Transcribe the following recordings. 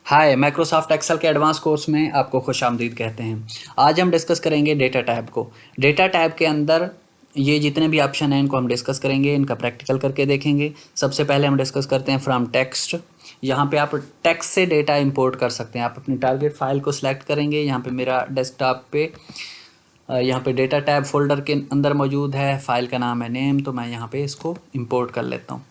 हाय, Microsoft Excel के advance course में आपको खुशामदीद कहते हैं। आज हम डिस्कस करेंगे डेटा टैब को। डेटा टैब के अंदर ये जितने भी ऑप्शन हैं इनको हम डिस्कस करेंगे, इनका प्रैक्टिकल करके देखेंगे। सबसे पहले हम डिस्कस करते हैं फ्रॉम टेक्स्ट। यहाँ पे आप टेक्स्ट से डेटा इंपोर्ट कर सकते हैं। आप अपनी टारगेट फाइल को सिलेक्ट करेंगे। यहाँ पे मेरा डेस्कटॉप पे यहाँ पे डेटा टैब फोल्डर के अंदर मौजूद है। फाइल का नाम है नेम, तो मैं यहाँ पे इसको इंपोर्ट कर लेता हूँ।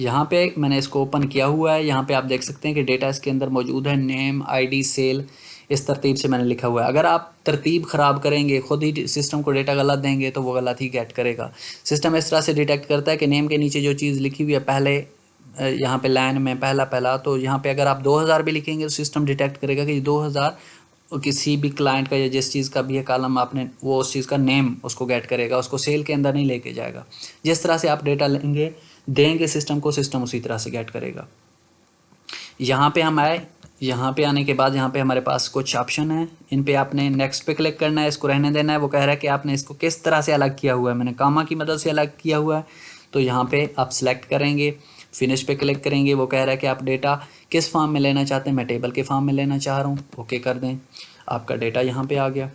यहाँ पे मैंने इसको ओपन किया हुआ है। यहाँ पे आप देख सकते हैं कि डेटा इसके अंदर मौजूद है, नेम, आईडी, सेल, इस तरतीब से मैंने लिखा हुआ है। अगर आप तरतीब ख़राब करेंगे, खुद ही सिस्टम को डेटा गलत देंगे, तो वो गलत ही गेट करेगा। सिस्टम इस तरह से डिटेक्ट करता है कि नेम के नीचे जो चीज़ लिखी हुई है पहले यहाँ पे लाइन में पहला, तो यहाँ पे अगर आप 2000 भी लिखेंगे तो सिस्टम डिटेक्ट करेगा कि 2000 किसी भी क्लाइंट का या जिस चीज़ का भी है कॉलम आपने, वो उस चीज़ का नेम उसको गेट करेगा, उसको सेल के अंदर नहीं लेके जाएगा। जिस तरह से आप डेटा देंगे सिस्टम को, सिस्टम उसी तरह से गेट करेगा। यहाँ पे हम आए। यहाँ पे आने के बाद यहाँ पे हमारे पास कुछ ऑप्शन है। इन पे आपने नेक्स्ट पे क्लिक करना है, इसको रहने देना है। वो कह रहा है कि आपने इसको किस तरह से अलग किया हुआ है। मैंने कामा की मदद से अलग किया हुआ है, तो यहाँ पे आप सिलेक्ट करेंगे, फिनिश पे क्लिक करेंगे। वो कह रहा है कि आप डेटा किस फॉर्म में लेना चाहते हैं। मैं टेबल के फॉर्म में लेना चाह रहा हूँ, ओके कर दें। आपका डेटा यहाँ पे आ गया।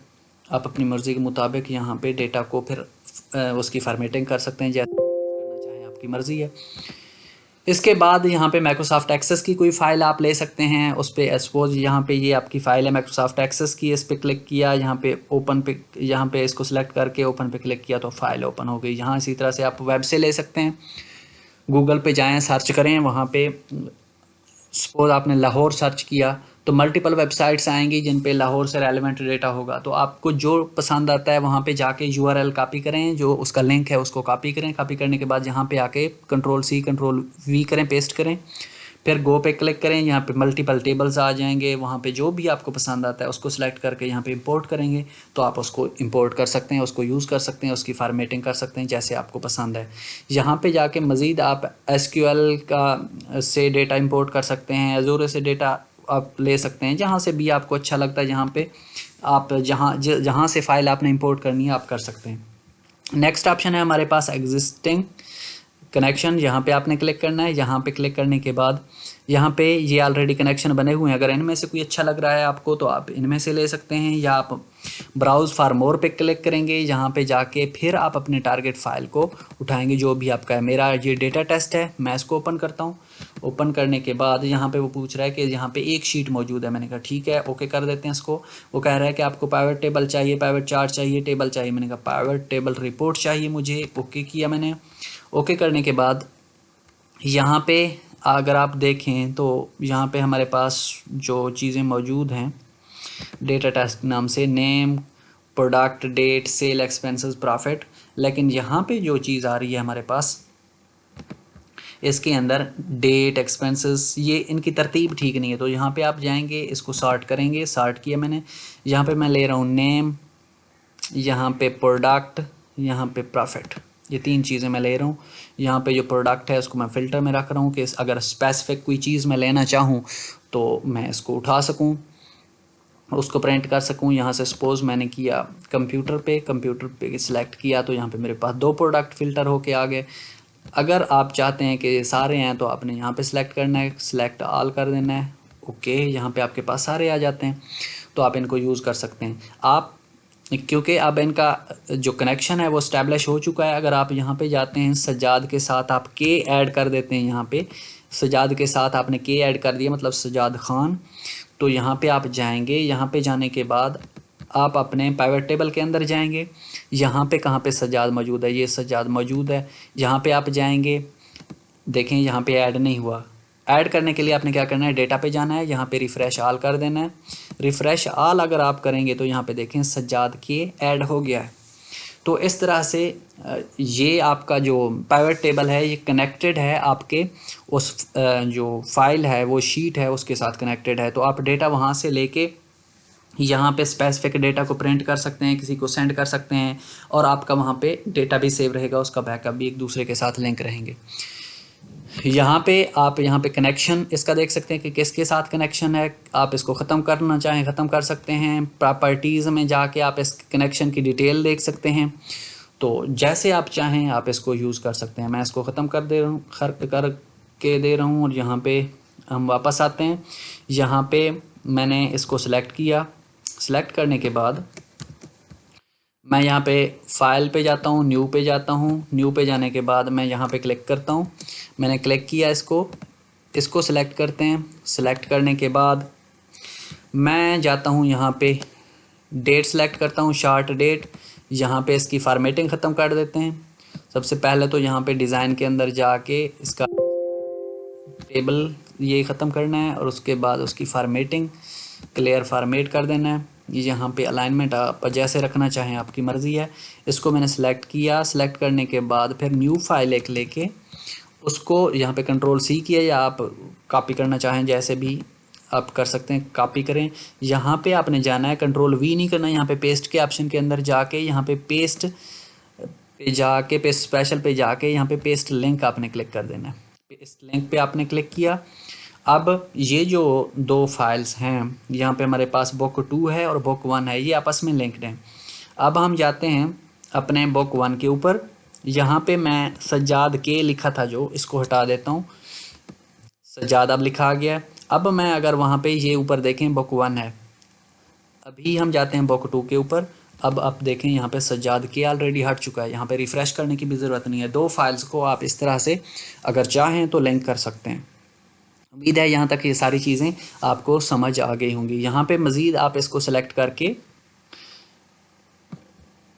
आप अपनी मर्ज़ी के मुताबिक यहाँ पे डेटा को फिर उसकी फॉर्मेटिंग कर सकते हैं, जैसे करना चाहें आपकी मर्ज़ी है। इसके बाद यहाँ पे माइक्रोसॉफ्ट एक्सेस की कोई फ़ाइल आप ले सकते हैं। उस पर सपोज यहाँ पे ये आपकी फ़ाइल है माइक्रोसॉफ्ट एक्सेस की। इस पर क्लिक किया, यहाँ पे ओपन पे, यहाँ पे इसको सिलेक्ट करके ओपन पे क्लिक किया तो फ़ाइल ओपन हो गई। यहाँ इसी तरह से आप वेब से ले सकते हैं। गूगल पे जाएं, सर्च करें, वहाँ पे सपोज आपने लाहौर सर्च किया तो मल्टीपल वेबसाइट्स आएंगी जिन पे लाहौर से रेलेवेंट डेटा होगा। तो आपको जो पसंद आता है वहाँ पे जाके यूआरएल कॉपी करें, जो उसका लिंक है उसको कॉपी करें। कॉपी करने के बाद यहाँ पे आके कंट्रोल-C कंट्रोल-V करें, पेस्ट करें, फिर गो पे क्लिक करें। यहाँ पे मल्टीपल टेबल्स आ जाएंगे। वहाँ पे जो भी आपको पसंद आता है उसको सिलेक्ट करके यहाँ पे इंपोर्ट करेंगे, तो आप उसको इंपोर्ट कर सकते हैं, उसको यूज़ कर सकते हैं, उसकी फॉर्मेटिंग कर सकते हैं जैसे आपको पसंद है। यहाँ पे जाके मज़ीद आप एसक्यूएल का से डेटा इंपोर्ट कर सकते हैं, एज़ूर से डेटा आप ले सकते हैं, जहाँ से भी आपको अच्छा लगता है। जहाँ पे आप जहाँ से फ़ाइल आपने इंपोर्ट करनी है आप कर सकते हैं। नेक्स्ट ऑप्शन है हमारे पास एग्जिस्टिंग कनेक्शन। यहाँ पे आपने क्लिक करना है। यहाँ पे क्लिक करने के बाद यहाँ पे ये ऑलरेडी कनेक्शन बने हुए हैं। अगर इनमें से कोई अच्छा लग रहा है आपको तो आप इनमें से ले सकते हैं, या आप ब्राउज़ फॉर मोर पे क्लिक करेंगे। यहाँ पे जाके फिर आप अपने टारगेट फाइल को उठाएंगे जो भी आपका है। मेरा ये डेटा टेस्ट है, मैं इसको ओपन करता हूँ। ओपन करने के बाद यहाँ पे वो पूछ रहा है कि यहाँ पे एक शीट मौजूद है। मैंने कहा ठीक है, ओके कर देते हैं इसको। वो कह रहा है कि आपको पाइवट टेबल चाहिए, पाइवट चार्ट चाहिए, टेबल चाहिए। मैंने कहा पाइवट टेबल रिपोर्ट चाहिए मुझे, ओके किया मैंने। ओके करने के बाद यहाँ पे अगर आप देखें तो यहाँ पे हमारे पास जो चीज़ें मौजूद हैं डेटा टेस्ट नाम से, name, product, date, sale, expenses, profit. लेकिन यहाँ पे जो चीज़ आ रही है हमारे पास, इसके अंदर डेट, एक्सपेंसेस, ये इनकी तरतीब ठीक नहीं है। तो यहाँ पे आप जाएंगे, इसको सॉर्ट करेंगे। सॉर्ट किया मैंने। यहाँ पे मैं ले रहा हूँ नेम, यहाँ पे प्रोडक्ट, यहाँ पे प्रॉफिट। ये तीन चीज़ें मैं ले रहा हूँ। यहाँ पे जो प्रोडक्ट है उसको मैं फ़िल्टर में रख रहा हूँ कि अगर स्पेसिफिक कोई चीज़ मैं लेना चाहूँ तो मैं इसको उठा सकूँ, उसको प्रिंट कर सकूँ। यहाँ से सपोज़ मैंने किया कंप्यूटर पे सिलेक्ट किया तो यहाँ पे मेरे पास 2 प्रोडक्ट फ़िल्टर होके आ गए। अगर आप चाहते हैं कि सारे हैं तो आपने यहाँ पे सिलेक्ट करना है, सिलेक्ट ऑल कर देना है, ओके। यहाँ पे आपके पास सारे आ जाते हैं, तो आप इनको यूज़ कर सकते हैं। आप क्योंकि अब इनका जो कनेक्शन है वो इस्टेब्लिश हो चुका है। अगर आप यहाँ पे जाते हैं, सज्जाद के साथ आप के ऐड कर देते हैं। यहाँ पे सज्जाद के साथ आपने के ऐड कर दिया, मतलब सज्जाद खान। तो यहाँ पे आप जाएंगे। यहाँ पे जाने के बाद आप अपने पाइवट टेबल के अंदर जाएंगे। यहाँ पे कहाँ पे सज्जाद मौजूद है, ये सज्जाद मौजूद है। यहाँ पे आप जाएंगे, देखें यहाँ पे ऐड नहीं हुआ। ऐड करने के लिए आपने क्या करना है, डेटा पे जाना है, यहाँ पे रिफ़्रेश ऑल कर देना है। रिफ़्रेश ऑल अगर आप करेंगे तो यहाँ पे देखें सज्जाद के ऐड हो गया है। तो इस तरह से ये आपका जो पाइवट टेबल है ये कनेक्टेड है आपके उस जो फाइल है, वो शीट है, उसके साथ कनेक्टेड है। तो आप डेटा वहाँ से लेके यहाँ पे स्पेसिफिक डेटा को प्रिंट कर सकते हैं, किसी को सेंड कर सकते हैं, और आपका वहाँ पे डेटा भी सेव रहेगा, उसका बैकअप भी एक दूसरे के साथ लिंक रहेंगे। यहाँ पे आप यहाँ पे कनेक्शन इसका देख सकते हैं कि किसके साथ कनेक्शन है। आप इसको ख़त्म करना चाहें ख़त्म कर सकते हैं। प्रॉपर्टीज़ में जाके आप इस कनेक्शन की डिटेल देख सकते हैं। तो जैसे आप चाहें आप इसको यूज़ कर सकते हैं। मैं इसको ख़त्म कर दे रहा हूँ, करके दे रहा हूँ, और यहाँ पे हम वापस आते हैं, यहाँ पे मैंने इसको सिलेक्ट किया। सिलेक्ट करने के बाद मैं यहाँ पे फाइल पे जाता हूँ, न्यू पे जाता हूँ। न्यू पे जाने के बाद मैं यहाँ पे क्लिक करता हूँ। मैंने क्लिक किया, इसको सिलेक्ट करते हैं। सिलेक्ट करने के बाद मैं जाता हूँ यहाँ पे डेट सेलेक्ट करता हूँ, शार्ट डेट। यहाँ पे इसकी फॉर्मेटिंग ख़त्म कर देते हैं। सबसे पहले तो यहाँ पे डिज़ाइन के अंदर जाके इसका टेबल ये ख़त्म करना है और उसके बाद उसकी फॉर्मेटिंग क्लियर फॉर्मेट कर देना है। यहाँ पे अलाइनमेंट आप जैसे रखना चाहें आपकी मर्ज़ी है। इसको मैंने सेलेक्ट किया। सेलेक्ट करने के बाद फिर न्यू फाइल एक लेके उसको यहाँ पे Ctrl+C किया, या आप कॉपी करना चाहें जैसे भी आप कर सकते हैं, कॉपी करें। यहाँ पे आपने जाना है, Ctrl+V नहीं करना। यहाँ पे पेस्ट के ऑप्शन के अंदर जाके यहाँ पे पेस्ट पे जाके पेस्ट स्पेशल पे जाके यहाँ पे पेस्ट लिंक आपने क्लिक कर देना है। पेस्ट लिंक पे आपने क्लिक किया। अब ये जो दो फाइल्स हैं, यहाँ पे हमारे पास बुक 2 है और बुक 1 है, ये आपस में लिंक्ड हैं। अब हम जाते हैं अपने बुक 1 के ऊपर। यहाँ पे मैं सज्जाद के लिखा था जो, इसको हटा देता हूँ। सज्जाद अब लिखा आ गया। अब मैं अगर वहाँ पे ये ऊपर देखें बुक 1 है। अभी हम जाते हैं बुक 2 के ऊपर। अब आप देखें यहाँ पे सज्जाद के ऑलरेडी हट चुका है। यहाँ पे रिफ़्रेश करने की भी ज़रूरत नहीं है। दो फाइल्स को आप इस तरह से अगर चाहें तो लिंक कर सकते हैं। उम्मीद है यहाँ तक ये सारी चीज़ें आपको समझ आ गई होंगी। यहाँ पे मज़ीद आप इसको सेलेक्ट करके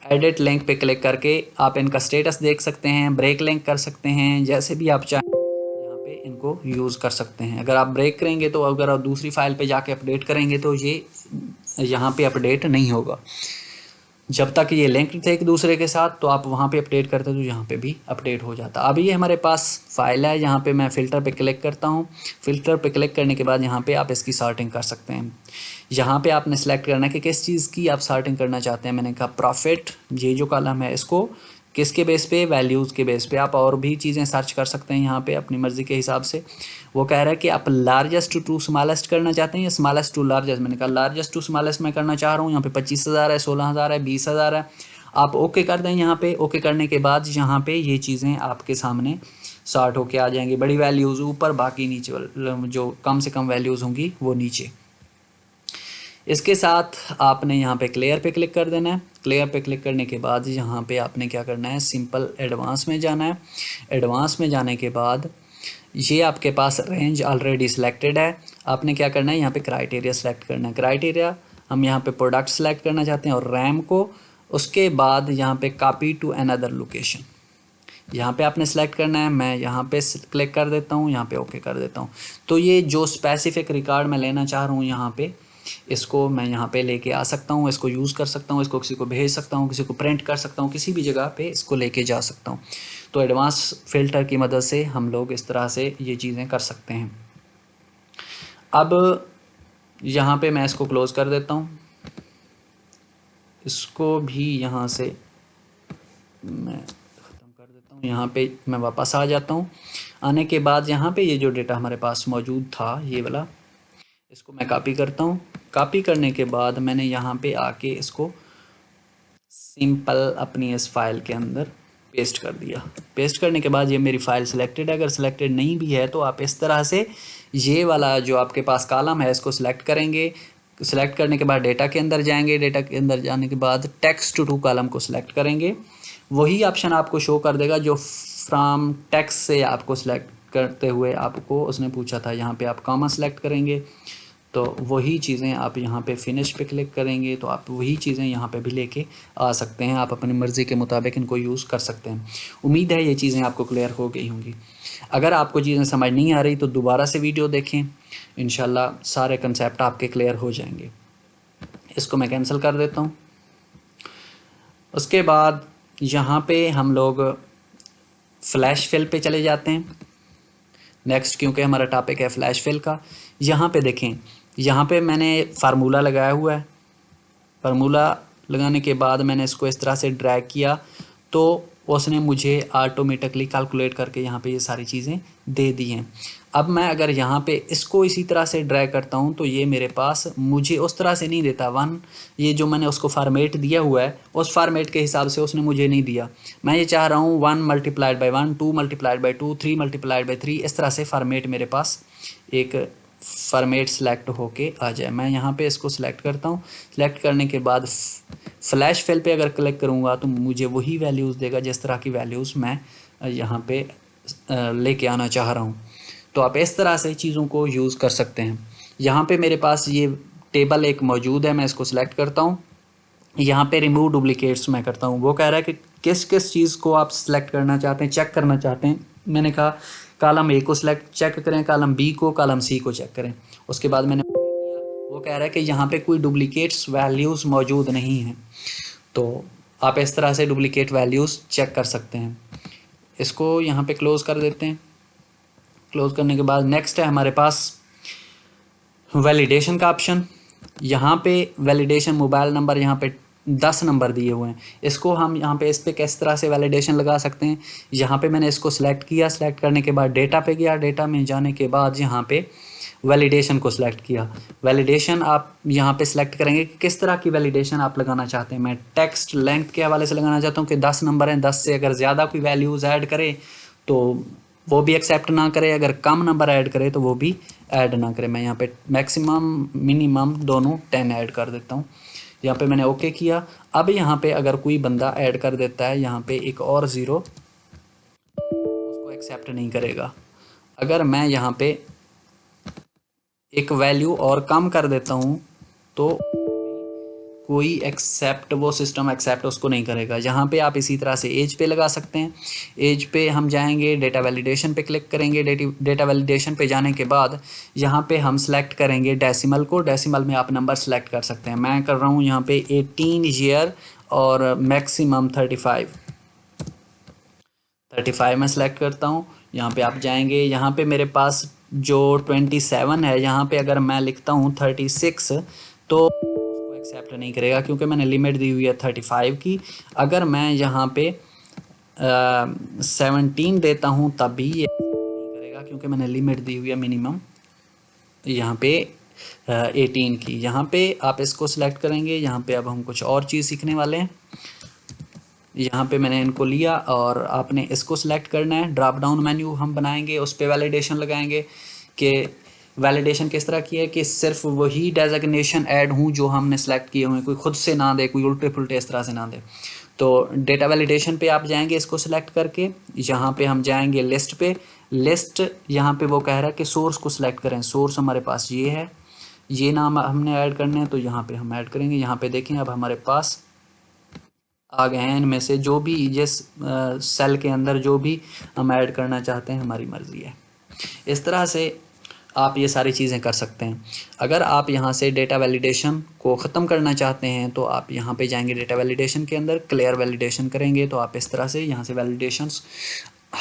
एडिट लिंक पे क्लिक करके आप इनका स्टेटस देख सकते हैं, ब्रेक लिंक कर सकते हैं, जैसे भी आप चाहें यहाँ पे इनको यूज़ कर सकते हैं। अगर आप ब्रेक करेंगे तो अगर आप दूसरी फाइल पे जाके अपडेट करेंगे तो ये यहाँ पे अपडेट नहीं होगा। जब तक ये लिंक थे एक दूसरे के साथ तो आप वहाँ पे अपडेट करते तो यहाँ पे भी अपडेट हो जाता। अब ये हमारे पास फाइल है। यहाँ पे मैं फ़िल्टर पे क्लिक करता हूँ। फ़िल्टर पे क्लिक करने के बाद यहाँ पे आप इसकी सॉर्टिंग कर सकते हैं। यहाँ पे आपने सेलेक्ट करना है कि किस चीज़ की आप सॉर्टिंग करना चाहते हैं। मैंने कहा प्रॉफिट, ये जो कॉलम है इसको किसके बेस पे, वैल्यूज़ के बेस पे। आप और भी चीज़ें सर्च कर सकते हैं यहाँ पे अपनी मर्ज़ी के हिसाब से। वो कह रहा है कि आप लार्जेस्ट टू स्मॉलेस्ट करना चाहते हैं या स्मॉलेस्ट टू लार्जेस्ट। मैंने कहा लार्जेस्ट टू स्मॉलेस्ट मैं करना चाह रहा हूँ। यहाँ पे 25,000 है, 16,000 है, 20,000 है। आप ओके कर दें। यहाँ पे ओके करने के बाद यहाँ पे ये चीज़ें आपके सामने सॉर्ट होके आ जाएंगी। बड़ी वैल्यूज़ ऊपर, बाकी नीचे जो कम से कम वैल्यूज़ होंगी वो नीचे। इसके साथ आपने यहाँ पे क्लियर पे क्लिक कर देना है। क्लियर पे क्लिक करने के बाद यहाँ पे आपने क्या करना है, सिंपल एडवांस में जाना है। एडवांस में जाने के बाद ये आपके पास रेंज ऑलरेडी सिलेक्टेड है। आपने क्या करना है, यहाँ पे क्राइटेरिया सेलेक्ट करना है। क्राइटेरिया हम यहाँ पे प्रोडक्ट सेलेक्ट करना चाहते हैं और रैम को। उसके बाद यहाँ पे कॉपी टू अनदर लोकेशन, यहाँ पे आपने सेलेक्ट करना है। मैं यहाँ पे क्लिक कर देता हूँ, यहाँ पे ओके कर देता हूँ। तो ये जो स्पेसिफिक रिकॉर्ड मैं लेना चाह रहा हूँ यहाँ पे, इसको मैं यहाँ पे लेके आ सकता हूँ, इसको यूज़ कर सकता हूँ, इसको किसी को भेज सकता हूँ, किसी को प्रिंट कर सकता हूँ, किसी भी जगह पे इसको लेके जा सकता हूँ। तो एडवांस फ़िल्टर की मदद से हम लोग इस तरह से ये चीज़ें कर सकते हैं। अब यहाँ पे मैं इसको क्लोज़ कर देता हूँ। इसको भी यहाँ से मैं ख़त्म कर देता हूँ। यहाँ पे मैं वापस आ जाता हूँ। आने के बाद यहाँ पे ये जो डेटा हमारे पास मौजूद था, ये वाला, इसको मैं कॉपी करता हूँ। कॉपी करने के बाद मैंने यहाँ पे आके इसको सिंपल अपनी इस फाइल के अंदर पेस्ट कर दिया। पेस्ट करने के बाद ये मेरी फ़ाइल सिलेक्टेड है। अगर सिलेक्टेड नहीं भी है तो आप इस तरह से ये वाला जो आपके पास कॉलम है इसको सिलेक्ट करेंगे। सिलेक्ट करने के बाद डेटा के अंदर जाएंगे। डेटा के अंदर जाने के बाद टेक्स्ट टू कॉलम को सिलेक्ट करेंगे। वही ऑप्शन आपको शो कर देगा जो फ्रॉम टेक्स्ट से आपको सिलेक्ट करते हुए आपको उसने पूछा था। यहाँ पे आप कॉमा सिलेक्ट करेंगे तो वही चीज़ें आप यहाँ पे फिनिश पे क्लिक करेंगे तो आप वही चीज़ें यहाँ पे भी लेके आ सकते हैं। आप अपनी मर्ज़ी के मुताबिक इनको यूज़ कर सकते हैं। उम्मीद है ये चीज़ें आपको क्लियर हो गई होंगी। अगर आपको चीज़ें समझ नहीं आ रही तो दोबारा से वीडियो देखें, इंशाल्लाह सारे कंसेप्ट आपके क्लियर हो जाएंगे। इसको मैं कैंसिल कर देता हूँ। उसके बाद यहाँ पे हम लोग फ्लैश फिल पे चले जाते हैं नेक्स्ट, क्योंकि हमारा टॉपिक है फ्लैश फिल का। यहाँ पे देखें, यहाँ पे मैंने फार्मूला लगाया हुआ है। फार्मूला लगाने के बाद मैंने इसको इस तरह से ड्रैग किया तो उसने मुझे ऑटोमेटिकली कैलकुलेट करके यहाँ पे ये सारी चीज़ें दे दी हैं। अब मैं अगर यहाँ पे इसको इसी तरह से ड्रैग करता हूँ तो ये मेरे पास मुझे उस तरह से नहीं देता। ये जो मैंने उसको फार्मेट दिया हुआ है उस फार्मेट के हिसाब से उसने मुझे नहीं दिया। मैं ये चाह रहा हूँ 1 × 1, 2 × 2, 3 × 3, इस तरह से फार्मेट मेरे पास एक फॉर्मेट सेलेक्ट होके आ जाए। मैं यहाँ पे इसको सिलेक्ट करता हूँ। सिलेक्ट करने के बाद फ्लैश फिल पे अगर क्लिक करूँगा तो मुझे वही वैल्यूज़ देगा जिस तरह की वैल्यूज़ मैं यहाँ पे लेके आना चाह रहा हूँ। तो आप इस तरह से चीज़ों को यूज़ कर सकते हैं। यहाँ पे मेरे पास ये टेबल एक मौजूद है, मैं इसको सिलेक्ट करता हूँ। यहाँ पे रिमूव डुप्लीकेट्स मैं करता हूँ। वो कह रहा है कि किस किस चीज़ को आप सिलेक्ट करना चाहते हैं, चेक करना चाहते हैं। मैंने कहा कॉलम ए को सिलेक्ट चेक करें, कॉलम बी को, कॉलम सी को चेक करें। उसके बाद मैंने वो कह रहा है कि यहाँ पे कोई डुप्लीकेट्स वैल्यूज़ मौजूद नहीं हैं। तो आप इस तरह से डुप्लीकेट वैल्यूज़ चेक कर सकते हैं। इसको यहाँ पे क्लोज़ कर देते हैं। क्लोज़ करने के बाद नेक्स्ट है हमारे पास वैलिडेशन का ऑप्शन। यहाँ पे वैलिडेशन मोबाइल नंबर यहाँ पे 10 नंबर दिए हुए हैं। इसको हम यहाँ पे इस पे किस तरह से वैलिडेशन लगा सकते हैं। यहाँ पे मैंने इसको सिलेक्ट किया। सिलेक्ट करने के बाद डेटा पे गया। डेटा में जाने के बाद यहाँ पे वैलिडेशन को सिलेक्ट किया। वैलिडेशन आप यहाँ पे सिलेक्ट करेंगे कि किस तरह की वैलिडेशन आप लगाना चाहते हैं। मैं टेक्स्ट लेंथ के हवाले से लगाना चाहता हूँ कि 10 नंबर हैं, 10 से अगर ज़्यादा कोई वैल्यूज़ ऐड करे तो वो भी एक्सेप्ट ना करे, अगर कम नंबर ऐड करे तो वो भी ऐड ना करे। मैं यहाँ पे मैक्सिमम मिनिमम दोनों 10 ऐड कर देता हूँ। यहाँ पे मैंने ओके किया। अब यहाँ पे अगर कोई बंदा ऐड कर देता है यहाँ पे एक और ज़ीरो, उसको एक्सेप्ट नहीं करेगा। अगर मैं यहाँ पे एक वैल्यू और कम कर देता हूँ तो कोई एक्सेप्ट, वो सिस्टम एक्सेप्ट उसको नहीं करेगा। यहाँ पे आप इसी तरह से एज पे लगा सकते हैं। एज पे हम जाएंगे, डेटा वैलिडेशन पे क्लिक करेंगे। डेटा वैलिडेशन पे जाने के बाद यहाँ पे हम सेलेक्ट करेंगे डेसिमल को। डेसिमल में आप नंबर सेलेक्ट कर सकते हैं। मैं कर रहा हूँ यहाँ पे 18 ईयर और मैक्सिमम 35 में सेलेक्ट करता हूँ। यहाँ पे आप जाएंगे, यहाँ पे मेरे पास जो 27 है, यहाँ पे अगर मैं लिखता हूँ 36 तो उसको एक्सेप्ट नहीं करेगा क्योंकि मैंने लिमिट दी हुई है 35 की। अगर मैं यहाँ पे 17 देता हूँ तब भी ये नहीं करेगा क्योंकि मैंने लिमिट दी हुई है मिनिमम यहाँ पे 18 की। यहाँ पे आप इसको सिलेक्ट करेंगे। यहाँ पे अब हम कुछ और चीज़ सीखने वाले हैं। यहाँ पे मैंने इनको लिया और आपने इसको सिलेक्ट करना है। ड्रॉप डाउन मेन्यू हम बनाएंगे, उस पर वैलिडेशन लगाएंगे कि वैलिडेशन किस तरह की है कि सिर्फ वही डेजिग्नेशन ऐड हों जो हमने सेलेक्ट किए हुए हैं, कोई खुद से ना दे, कोई उल्टे पुल्टे इस तरह से ना दे। तो डेटा वैलिडेशन पे आप जाएंगे इसको सिलेक्ट करके। यहाँ पे हम जाएंगे लिस्ट पे। लिस्ट यहाँ पे वो कह रहा है कि सोर्स को सिलेक्ट करें। सोर्स हमारे पास ये है, ये नाम हमने ऐड करने हैं तो यहाँ पे हम ऐड करेंगे। यहाँ पे देखें अब हमारे पास आ गए हैं। इनमें से जो भी जिस सेल के अंदर जो भी हम ऐड करना चाहते हैं हमारी मर्ज़ी है। इस तरह से आप ये सारी चीज़ें कर सकते हैं। अगर आप यहाँ से डेटा वैलिडेशन को ख़त्म करना चाहते हैं तो आप यहाँ पे जाएंगे, डेटा वैलिडेशन के अंदर क्लियर वैलिडेशन करेंगे तो आप इस तरह से यहाँ से वैलिडेशंस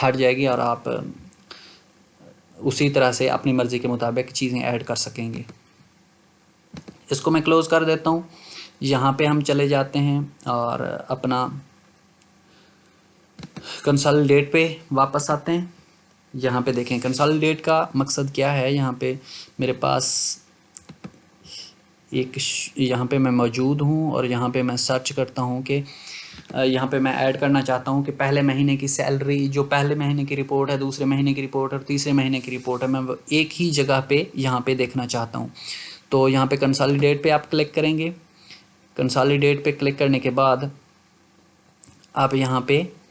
हट जाएगी और आप उसी तरह से अपनी मर्ज़ी के मुताबिक चीज़ें ऐड कर सकेंगे। इसको मैं क्लोज़ कर देता हूँ। यहाँ पे हम चले जाते हैं और अपना कंसोलिडेट पे वापस आते हैं। यहाँ पे देखें कंसोलिडेट का मकसद क्या है। यहाँ पे मेरे पास एक यहाँ पे मैं मौजूद हूँ और यहाँ पे मैं सर्च करता हूँ कि यहाँ पे मैं ऐड करना चाहता हूँ कि पहले महीने की सैलरी, जो पहले महीने की रिपोर्ट है, दूसरे महीने की रिपोर्ट और तीसरे महीने की रिपोर्ट है, मैं एक ही जगह पे यहाँ पे देखना चाहता हूँ। तो यहाँ पे कंसोलिडेट पे आप क्लिक करेंगे। कंसोलिडेट पे क्लिक करने के बाद आप यहाँ पे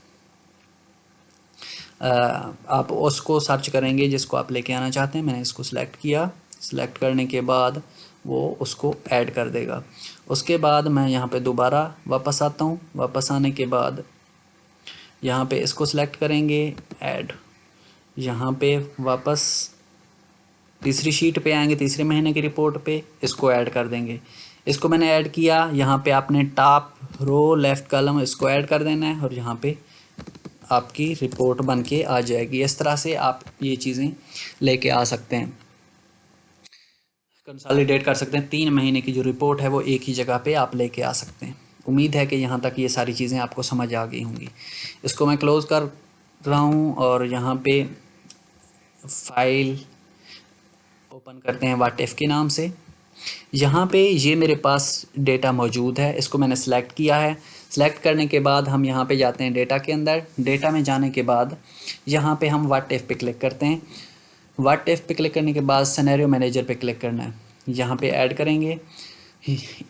आप उसको सर्च करेंगे जिसको आप लेके आना चाहते हैं। मैंने इसको सिलेक्ट किया। सिलेक्ट करने के बाद वो उसको ऐड कर देगा। उसके बाद मैं यहाँ पे दोबारा वापस आता हूँ। वापस आने के बाद यहाँ पे इसको सिलेक्ट करेंगे, ऐड। यहाँ पे वापस तीसरी शीट पे आएंगे, तीसरे महीने की रिपोर्ट पे इसको ऐड कर देंगे। इसको मैंने ऐड किया। यहाँ पे आपने टॉप रो लेफ़्ट कॉलम इसको ऐड कर देना है और यहाँ पे आपकी रिपोर्ट बन के आ जाएगी। इस तरह से आप ये चीज़ें लेके आ सकते हैं, कंसोलिडेट कर सकते हैं। 3 महीने की जो रिपोर्ट है वो एक ही जगह पे आप लेके आ सकते हैं। उम्मीद है कि यहाँ तक ये सारी चीज़ें आपको समझ आ गई होंगी। इसको मैं क्लोज़ कर रहा हूँ और यहाँ पे फाइल ओपन करते हैं व्हाट इफ के नाम से। यहाँ पे ये मेरे पास डेटा मौजूद है, इसको मैंने सेलेक्ट किया है। सेलेक्ट करने के बाद हम यहाँ पे जाते हैं डेटा के अंदर। डेटा में जाने के बाद यहाँ पे हम व्हाट इफ पे क्लिक करते हैं। व्हाट इफ पे क्लिक करने के बाद सिनेरियो मैनेजर पे क्लिक करना है, यहाँ पे ऐड करेंगे।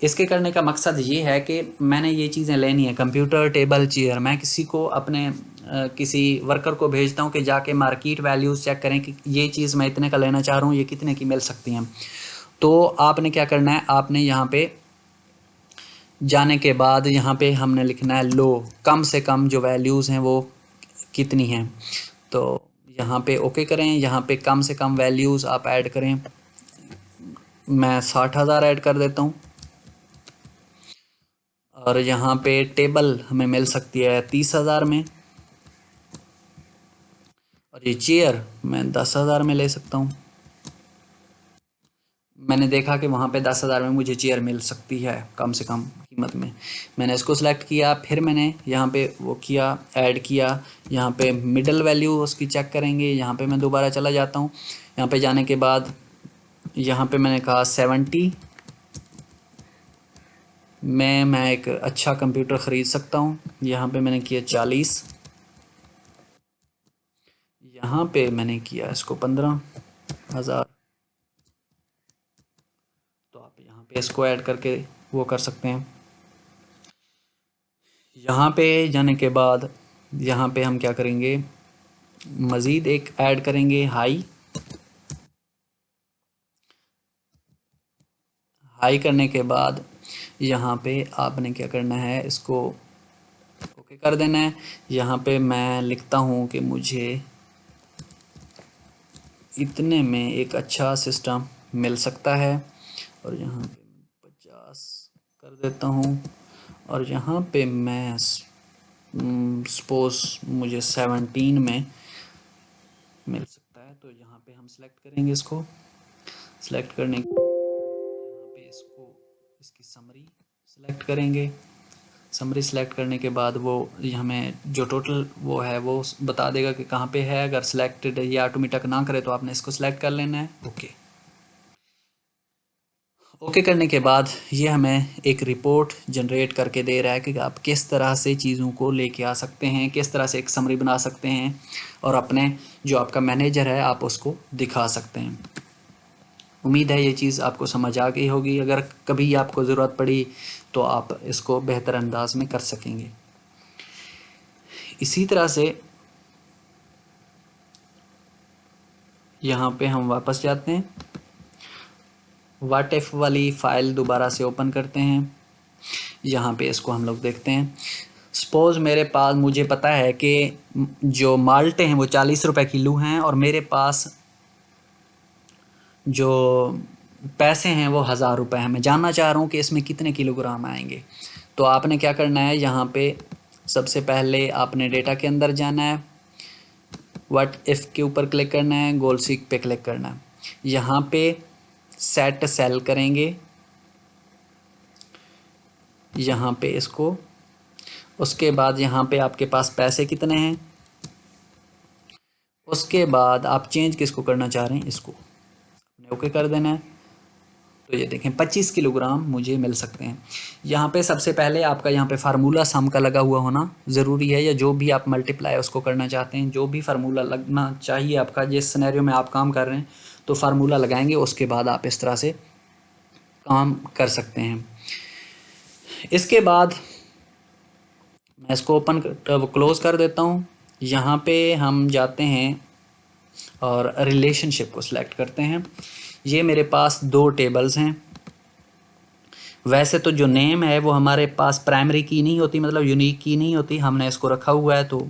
इसके करने का मकसद ये है कि मैंने ये चीज़ें लेनी है, कंप्यूटर, टेबल, चेयर। मैं किसी को अपने किसी वर्कर को भेजता हूँ कि जाके मार्केट वैल्यूज़ चेक करें कि ये चीज़ मैं इतने का लेना चाह रहा हूँ, ये कितने की मिल सकती हैं। तो आपने क्या करना है, आपने यहाँ पे जाने के बाद यहाँ पे हमने लिखना है लो, कम से कम जो वैल्यूज़ हैं वो कितनी हैं। तो यहाँ पे ओके करें, यहाँ पे कम से कम वैल्यूज़ आप ऐड करें। मैं 60,000 ऐड कर देता हूँ। और यहाँ पे टेबल हमें मिल सकती है 30,000 में, और ये चेयर मैं 10,000 में ले सकता हूँ। मैंने देखा कि वहाँ पे 10,000 में मुझे चेयर मिल सकती है कम से कम कीमत में। मैंने इसको सिलेक्ट किया, फिर मैंने यहाँ पे वो किया, ऐड किया। यहाँ पे मिडल वैल्यू उसकी चेक करेंगे। यहाँ पे मैं दोबारा चला जाता हूँ। यहाँ पे जाने के बाद यहाँ पे मैंने कहा 70 में मैं एक अच्छा कंप्यूटर ख़रीद सकता हूँ। यहाँ पे मैंने किया 40, यहाँ पे मैंने किया इसको 15,000। तो आप यहाँ पे इसको ऐड करके वो कर सकते हैं। यहाँ पे जाने के बाद यहाँ पे हम क्या करेंगे, मज़ीद एक ऐड करेंगे हाई। हाई करने के बाद यहाँ पे आपने क्या करना है, इसको ओके कर देना है। यहाँ पे मैं लिखता हूँ कि मुझे इतने में एक अच्छा सिस्टम मिल सकता है, और यहाँ पे 50 कर देता हूँ। और यहाँ पे मैं सपोज़ मुझे 17 में मिल सकता है। तो यहाँ पे हम सेलेक्ट करेंगे, इसको सेलेक्ट करने के यहाँ पे इसको इसकी समरी सेलेक्ट करेंगे। समरी सेलेक्ट करने के बाद वो हमें जो टोटल वो है वो बता देगा कि कहाँ पे है। अगर सिलेक्टेड या ऑटोमेटिक ना करे तो आपने इसको सिलेक्ट कर लेना है। ओके करने के बाद ये हमें एक रिपोर्ट जनरेट करके दे रहा है कि आप किस तरह से चीज़ों को लेके आ सकते हैं, किस तरह से एक समरी बना सकते हैं, और अपने जो आपका मैनेजर है आप उसको दिखा सकते हैं। उम्मीद है ये चीज़ आपको समझ आ गई होगी। अगर कभी आपको ज़रूरत पड़ी तो आप इसको बेहतर अंदाज में कर सकेंगे। इसी तरह से यहाँ पे हम वापस जाते हैं, व्हाट इफ वाली फ़ाइल दोबारा से ओपन करते हैं। यहाँ पे इसको हम लोग देखते हैं। सपोज़ मेरे पास, मुझे पता है कि जो माल्टे हैं वो 40 रुपए किलो हैं, और मेरे पास जो पैसे हैं वो 1,000 रुपये हैं। मैं जानना चाह रहा हूँ कि इसमें कितने किलोग्राम आएंगे। तो आपने क्या करना है, यहाँ पे सबसे पहले आपने डेटा के अंदर जाना है, व्हाट इफ़ के ऊपर क्लिक करना है, गोल सीक पे क्लिक करना है। यहाँ पे सेट सेल करेंगे, यहाँ पे इसको। उसके बाद यहाँ पे आपके पास पैसे कितने हैं, उसके बाद आप चेंज किसको करना चाह रहे हैं, इसको आपने ओके कर देना है। तो ये देखें 25 किलोग्राम मुझे मिल सकते हैं। यहाँ पे सबसे पहले आपका यहाँ पे फार्मूला सम का लगा हुआ होना ज़रूरी है, या जो भी आप मल्टीप्लाई उसको करना चाहते हैं, जो भी फार्मूला लगना चाहिए आपका, जिस सिनेरियो में आप काम कर रहे हैं तो फार्मूला लगाएंगे। उसके बाद आप इस तरह से काम कर सकते हैं। इसके बाद मैं इसको ओपन क्लोज़ कर देता हूँ। यहाँ पे हम जाते हैं और रिलेशनशिप को सिलेक्ट करते हैं। ये मेरे पास 2 टेबल्स हैं। वैसे तो जो नेम है वो हमारे पास प्राइमरी की नहीं होती, मतलब यूनिक की नहीं होती। हमने इसको रखा हुआ है, तो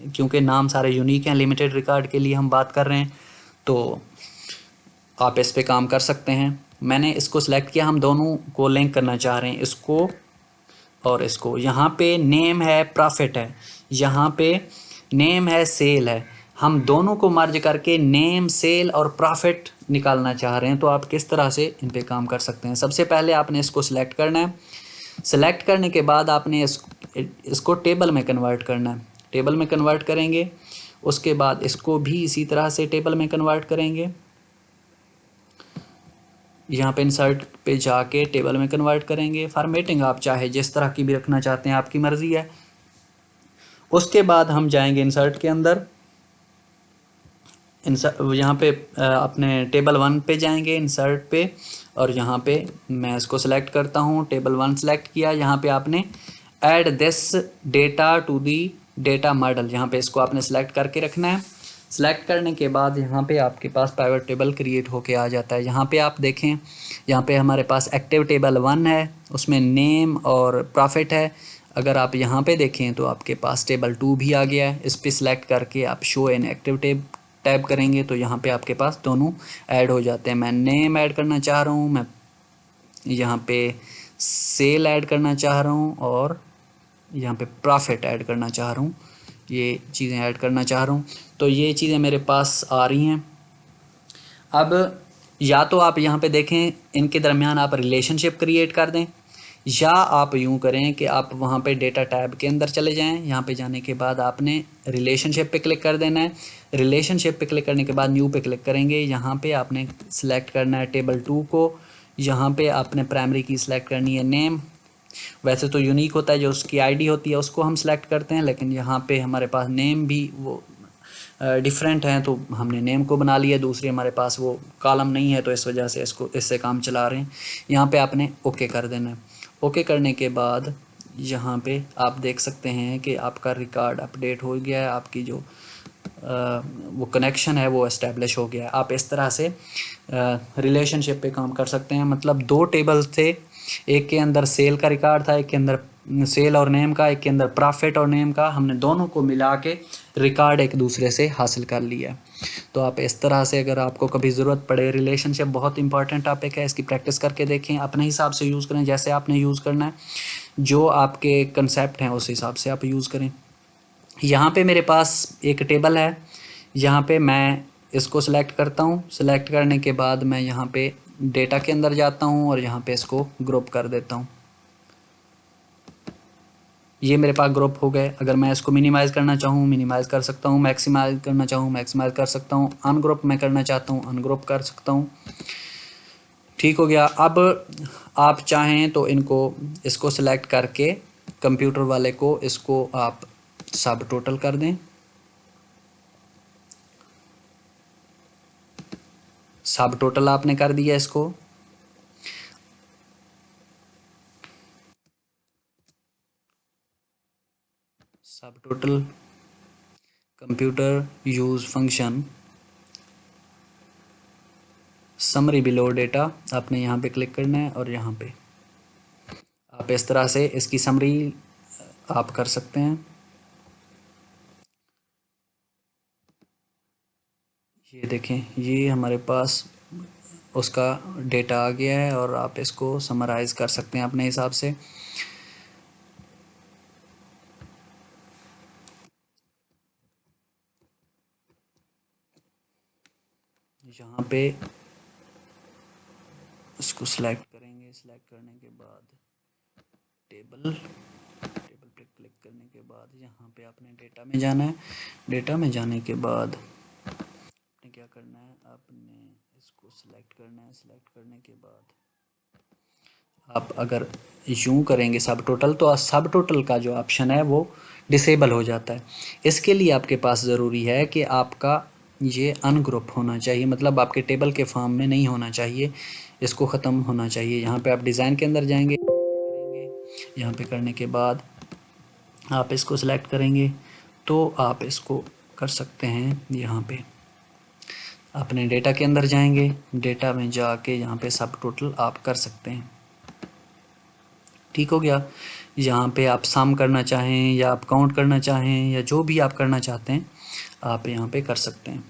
क्योंकि नाम सारे यूनिक हैं, लिमिटेड रिकॉर्ड के लिए हम बात कर रहे हैं, तो आप इस पे काम कर सकते हैं। मैंने इसको सिलेक्ट किया, हम दोनों को लिंक करना चाह रहे हैं, इसको और इसको। यहाँ पे नेम है, प्रॉफिट है, यहाँ पे नेम है, सेल है। हम दोनों को मर्ज करके नेम, सेल और प्रॉफिट निकालना चाह रहे हैं। तो आप किस तरह से इन पे काम कर सकते हैं। सबसे पहले आपने इसको सिलेक्ट करना है। सिलेक्ट करने के बाद आपने इसको टेबल में कन्वर्ट करना है। टेबल में कन्वर्ट करेंगे, उसके बाद इसको भी इसी तरह से टेबल में कन्वर्ट करेंगे। यहाँ पे इंसर्ट पे जाके टेबल में कन्वर्ट करेंगे। फॉर्मेटिंग आप चाहे जिस तरह की भी रखना चाहते हैं, आपकी मर्ज़ी है। उसके बाद हम जाएंगे इंसर्ट के अंदर, यहाँ पे अपने टेबल 1 पे जाएंगे, इंसर्ट पे, और यहाँ पे मैं इसको सेलेक्ट करता हूँ, टेबल 1 सेलेक्ट किया। यहाँ पे आपने add this data to the data model, यहाँ पे इसको आपने सेलेक्ट करके रखना है। सेलेक्ट करने के बाद यहाँ पे आपके पास पाइवट टेबल क्रिएट होके आ जाता है। यहाँ पे आप देखें, यहाँ पे हमारे पास एक्टिव टेबल 1 है, उसमें नेम और प्रॉफिट है। अगर आप यहाँ पे देखें तो आपके पास टेबल 2 भी आ गया है। इस पर सिलेक्ट करके आप शो इन एक्टिव टैब करेंगे तो यहाँ पे आपके पास दोनों ऐड हो जाते हैं। मैं नेम ऐड करना चाह रहा हूँ, मैं यहाँ पे सेल ऐड करना चाह रहा हूँ, और यहाँ पे प्रॉफिट ऐड करना चाह रहा हूँ, ये चीज़ें ऐड करना चाह रहा हूँ। तो ये चीज़ें मेरे पास आ रही हैं। अब या तो आप यहाँ पे देखें, इनके दरमियान आप रिलेशनशिप क्रिएट कर दें, या आप यूँ करें कि आप वहाँ पे डेटा टैब के अंदर चले जाएं। यहाँ पे जाने के बाद आपने रिलेशनशिप पे क्लिक कर देना है। रिलेशनशिप पे क्लिक करने के बाद न्यू पे क्लिक करेंगे। यहाँ पे आपने सेलेक्ट करना है टेबल 2 को। यहाँ पे आपने प्राइमरी की सिलेक्ट करनी है नेम। वैसे तो यूनिक होता है, जो उसकी आईडी होती है उसको हम सेलेक्ट करते हैं, लेकिन यहाँ पे हमारे पास नेम भी वो डिफरेंट हैं, तो हमने नेम को बना लिया। दूसरी हमारे पास वो कॉलम नहीं है, तो इस वजह से इससे काम चला रहे हैं। यहाँ पे आपने ओके कर देना है। ओके करने के बाद यहाँ पे आप देख सकते हैं कि आपका रिकॉर्ड अपडेट हो गया है, आपकी जो वो कनेक्शन है वो इस्टेब्लिश हो गया है। आप इस तरह से रिलेशनशिप पे काम कर सकते हैं। मतलब 2 टेबल्स थे, एक के अंदर सेल का रिकॉर्ड था, एक के अंदर सेल और नेम का, एक के अंदर प्रॉफिट और नेम का। हमने दोनों को मिला के रिकॉर्ड एक दूसरे से हासिल कर लिया। तो आप इस तरह से, अगर आपको कभी ज़रूरत पड़े, रिलेशनशिप बहुत इंपॉर्टेंट टॉपिक है, इसकी प्रैक्टिस करके देखें, अपने हिसाब से यूज़ करें, जैसे आपने यूज़ करना है, जो आपके कंसेप्ट हैं उस हिसाब से आप यूज़ करें। यहाँ पे मेरे पास एक टेबल है, यहाँ पे मैं इसको सिलेक्ट करता हूँ। सिलेक्ट करने के बाद मैं यहाँ पे डेटा के अंदर जाता हूँ और यहाँ पे इसको ग्रुप कर देता हूँ। ये मेरे पास ग्रुप हो गए। अगर मैं इसको मिनिमाइज़ करना चाहूँ मिनिमाइज़ कर सकता हूँ, मैक्सिमाइज़ करना चाहूँ मैक्सिमाइज़ कर सकता हूँ, अनग्रुप मैं करना चाहता हूँ अनग्रुप कर सकता हूँ। ठीक हो गया। अब आप चाहें तो इसको सिलेक्ट करके कंप्यूटर वाले को इसको आप सब टोटल कर दें। सब टोटल आपने कर दिया इसको। सब total computer use function summary below data, आपने यहाँ पे क्लिक करना है और यहाँ पे आप इस तरह से इसकी समरी आप कर सकते हैं। ये देखें, ये हमारे पास उसका डेटा आ गया है और आप इसको समराइज़ कर सकते हैं अपने हिसाब से। यहाँ पे इसको सिलेक्ट करेंगे, सिलेक्ट करने के बाद टेबल पे क्लिक करने के बाद यहाँ पे आपने डेटा में जाना है। डेटा में जाने के बाद आपने क्या करना है, आपने इसको सिलेक्ट करना है। सिलेक्ट करने के बाद आप अगर यूँ करेंगे सब टोटल, तो सब टोटल का जो ऑप्शन है वो डिसेबल हो जाता है। इसके लिए आपके पास ज़रूरी है कि आपका ये अनग्रुप होना चाहिए, मतलब आपके टेबल के फॉर्म में नहीं होना चाहिए, इसको ख़त्म होना चाहिए। यहाँ पे आप डिज़ाइन के अंदर जाएंगे, यहाँ पे करने के बाद आप इसको सिलेक्ट करेंगे तो आप इसको कर सकते हैं। यहाँ पे अपने डेटा के अंदर जाएंगे, डेटा में जाके यहाँ पे सब टोटल आप कर सकते हैं। ठीक हो गया। यहाँ पे आप सम करना चाहें या आप काउंट करना चाहें या जो भी आप करना चाहते हैं आप यहाँ पे कर सकते हैं।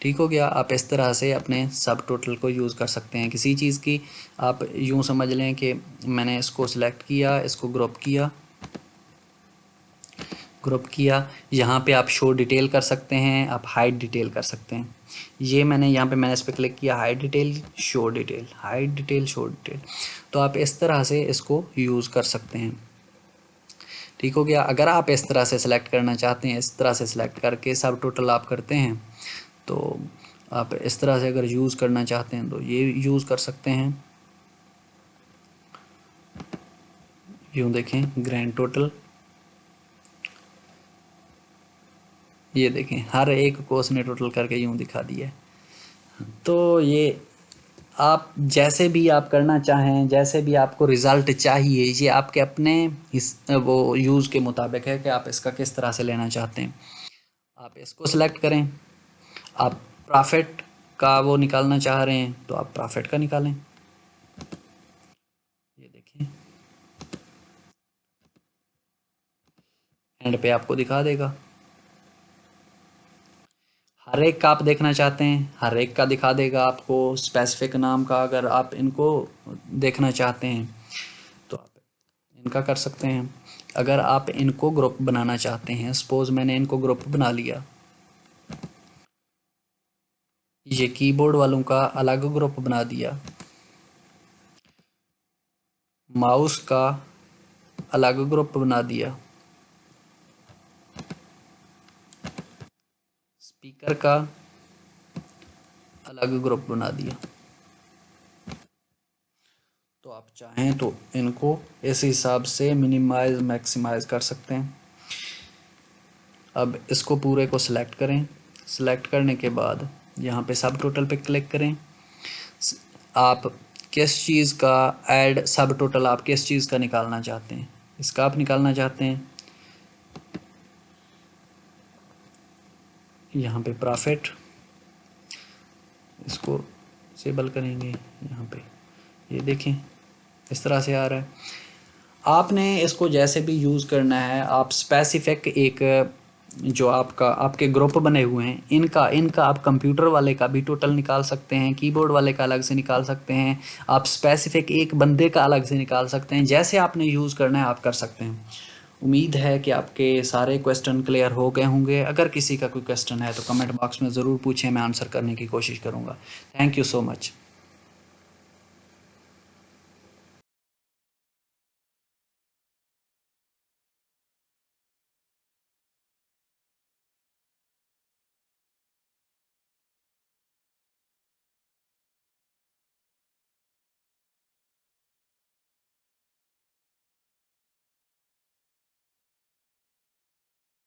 ठीक हो गया। आप इस तरह से अपने सब टोटल को यूज़ कर सकते हैं किसी चीज़ की। आप यूँ समझ लें कि मैंने इसको सिलेक्ट किया, इसको ग्रुप किया। यहाँ पे आप शो डिटेल कर सकते हैं, आप हाइड डिटेल कर सकते हैं। ये मैंने इस पर क्लिक किया, hide detail show detail, hide detail show detail. तो आप इस तरह से इसको यूज़ कर सकते हैं। ठीक हो गया। अगर आप इस तरह से सिलेक्ट करना चाहते हैं, इस तरह से सिलेक्ट करके सब टोटल आप करते हैं, तो आप इस तरह से अगर यूज़ करना चाहते हैं तो ये यूज़ कर सकते हैं। यूँ देखें, ग्रैंड टोटल ये देखें हर एक को उसने टोटल करके यूँ दिखा दिया है। तो ये आप जैसे भी आप करना चाहें, जैसे भी आपको रिज़ल्ट चाहिए, ये आपके अपने वो यूज़ के मुताबिक है कि आप इसका किस तरह से लेना चाहते हैं। आप इसको सिलेक्ट करें। आप प्रॉफिट का वो निकालना चाह रहे हैं तो आप प्रॉफिट का निकालें। ये देखें एंड पे आपको दिखा देगा। हर एक का आप देखना चाहते हैं, हर एक का दिखा देगा आपको। स्पेसिफिक नाम का अगर आप इनको देखना चाहते हैं तो आप इनका कर सकते हैं। अगर आप इनको ग्रुप बनाना चाहते हैं, सपोज मैंने इनको ग्रुप बना लिया, ये कीबोर्ड वालों का अलग ग्रुप बना दिया, माउस का अलग ग्रुप बना दिया, स्पीकर का अलग ग्रुप बना दिया। तो आप चाहें तो इनको इस हिसाब से मिनिमाइज मैक्सिमाइज कर सकते हैं। अब इसको पूरे को सिलेक्ट करें। सिलेक्ट करने के बाद यहाँ पे सब टोटल पे क्लिक करें। आप किस चीज़ का ऐड सब टोटल आप किस चीज़ का निकालना चाहते हैं, इसका आप निकालना चाहते हैं। यहाँ पे प्रॉफिट, इसको डिसेबल करेंगे। यहाँ पे ये देखें इस तरह से आ रहा है। आपने इसको जैसे भी यूज़ करना है, आप स्पेसिफिक एक जो आपके ग्रुप बने हुए हैं इनका इनका आप कंप्यूटर वाले का भी टोटल निकाल सकते हैं, कीबोर्ड वाले का अलग से निकाल सकते हैं, आप स्पेसिफिक एक बंदे का अलग से निकाल सकते हैं। जैसे आपने यूज़ करना है आप कर सकते हैं। उम्मीद है कि आपके सारे क्वेश्चन क्लियर हो गए होंगे। अगर किसी का कोई क्वेश्चन है तो कमेंट बॉक्स में ज़रूर पूछें, मैं आंसर करने की कोशिश करूँगा। Thank you so much.